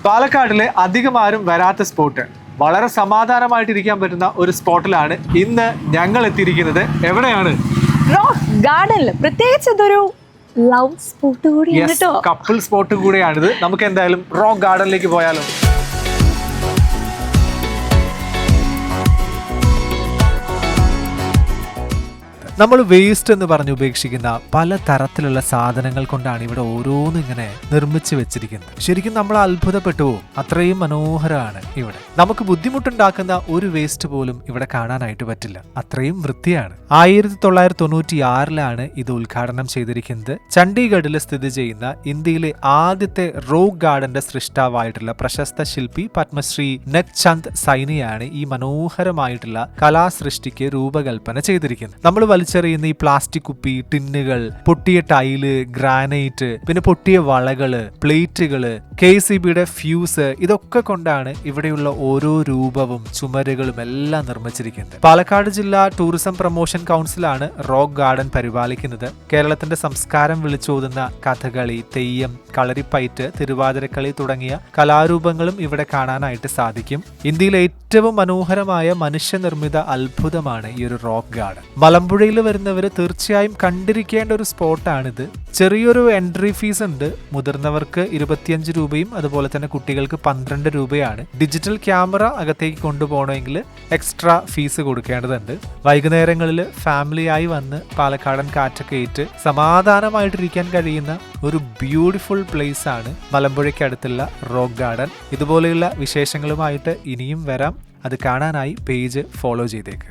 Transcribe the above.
പാലക്കാടിലെ അധികം ആരും വരാത്ത സ്പോട്ട്, വളരെ സമാധാനമായിട്ടിരിക്കാൻ പറ്റുന്ന ഒരു സ്പോട്ടിലാണ് ഇന്ന് ഞങ്ങൾ എത്തിയിരിക്കുന്നത്. എവിടെയാണ്? റോക്ക് ഗാർഡനിൽ. പ്രത്യേകിച്ച് ഇതൊരു ലവ് സ്പോട്ട് കൂടിയാണ് കേട്ടോ, കപ്പിൾ സ്പോട്ട് കൂടെയാണിത്. നമുക്ക് എന്തായാലും റോക്ക് ഗാർഡനിലേക്ക് പോയാലോ? നമ്മൾ വേസ്റ്റ് എന്ന് പറഞ്ഞ് ഉപേക്ഷിക്കുന്ന പല തരത്തിലുള്ള സാധനങ്ങൾ കൊണ്ടാണ് ഇവിടെ ഓരോന്നും ഇങ്ങനെ നിർമ്മിച്ചു വെച്ചിരിക്കുന്നത്. ശരിക്കും നമ്മൾ അത്ഭുതപ്പെട്ടു പോകും, അത്രയും മനോഹരമാണ് ഇവിടെ. നമുക്ക് ബുദ്ധിമുട്ടുണ്ടാക്കുന്ന ഒരു വേസ്റ്റ് പോലും ഇവിടെ കാണാനായിട്ട് പറ്റില്ല, അത്രയും വൃത്തിയാണ്. 1996 ഇത് ഉദ്ഘാടനം ചെയ്തിരിക്കുന്നത്. ചണ്ഡീഗഡിൽ സ്ഥിതി ചെയ്യുന്ന ഇന്ത്യയിലെ ആദ്യത്തെ റോക്ക് ഗാർഡന്റെ സൃഷ്ടാവായിട്ടുള്ള പ്രശസ്ത ശില്പി പത്മശ്രീ നഗ്ചന്ദ് സൈനിയാണ് ഈ മനോഹരമായിട്ടുള്ള കലാസൃഷ്ടിക്ക് രൂപകൽപ്പന ചെയ്തിരിക്കുന്നത്. നമ്മൾ ചെറിയുന്ന ഈ പ്ലാസ്റ്റിക് കുപ്പി, ടിന്നുകൾ, പൊട്ടിയ ടൈല്, ഗ്രാനൈറ്റ്, പിന്നെ പൊട്ടിയ വളകള്, പ്ലേറ്റുകള്, KCBയുടെ ഫ്യൂസ്, ഇതൊക്കെ കൊണ്ടാണ് ഇവിടെയുള്ള ഓരോ രൂപവും ചുമരുകളും എല്ലാം നിർമ്മിച്ചിരിക്കുന്നത്. പാലക്കാട് ജില്ലാ ടൂറിസം പ്രൊമോഷൻ കൗൺസിലാണ് റോക്ക് ഗാർഡൻ പരിപാലിക്കുന്നത്. കേരളത്തിന്റെ സംസ്കാരം വിളിച്ചോതുന്ന കഥകളി, തെയ്യം, കളരിപ്പയറ്റ്, തിരുവാതിരക്കളി തുടങ്ങിയ കലാരൂപങ്ങളും ഇവിടെ കാണാനായിട്ട് സാധിക്കും. ഇന്ത്യയിലെ ഏറ്റവും മനോഹരമായ മനുഷ്യനിർമ്മിത അത്ഭുതമാണ് ഈ ഒരു റോക്ക് ഗാർഡൻ. മലമ്പുഴയിൽ വരുന്നവർ തീർച്ചയായും കണ്ടിരിക്കേണ്ട ഒരു സ്പോട്ടാണിത്. ചെറിയൊരു എൻട്രി ഫീസ് ഉണ്ട്. മുതിർന്നവർക്ക് 25 രൂപയും അതുപോലെ തന്നെ കുട്ടികൾക്ക് 12 രൂപയാണ്. ഡിജിറ്റൽ ക്യാമറ അകത്തേക്ക് കൊണ്ടുപോകണമെങ്കിൽ എക്സ്ട്രാ ഫീസ് കൊടുക്കേണ്ടതുണ്ട്. വൈകുന്നേരങ്ങളിൽ ഫാമിലിയായി വന്ന് പാലക്കാടൻ കാറ്റൊക്കെ ഏറ്റ് സമാധാനമായിട്ടിരിക്കാൻ കഴിയുന്ന ഒരു ബ്യൂട്ടിഫുൾ പ്ലേസ് ആണ് മലമ്പുഴയ്ക്ക് അടുത്തുള്ള റോക്ക് ഗാർഡൻ. ഇതുപോലെയുള്ള വിശേഷങ്ങളുമായിട്ട് ഇനിയും വരാം. അത് കാണാനായി പേജ് ഫോളോ ചെയ്തേക്ക്.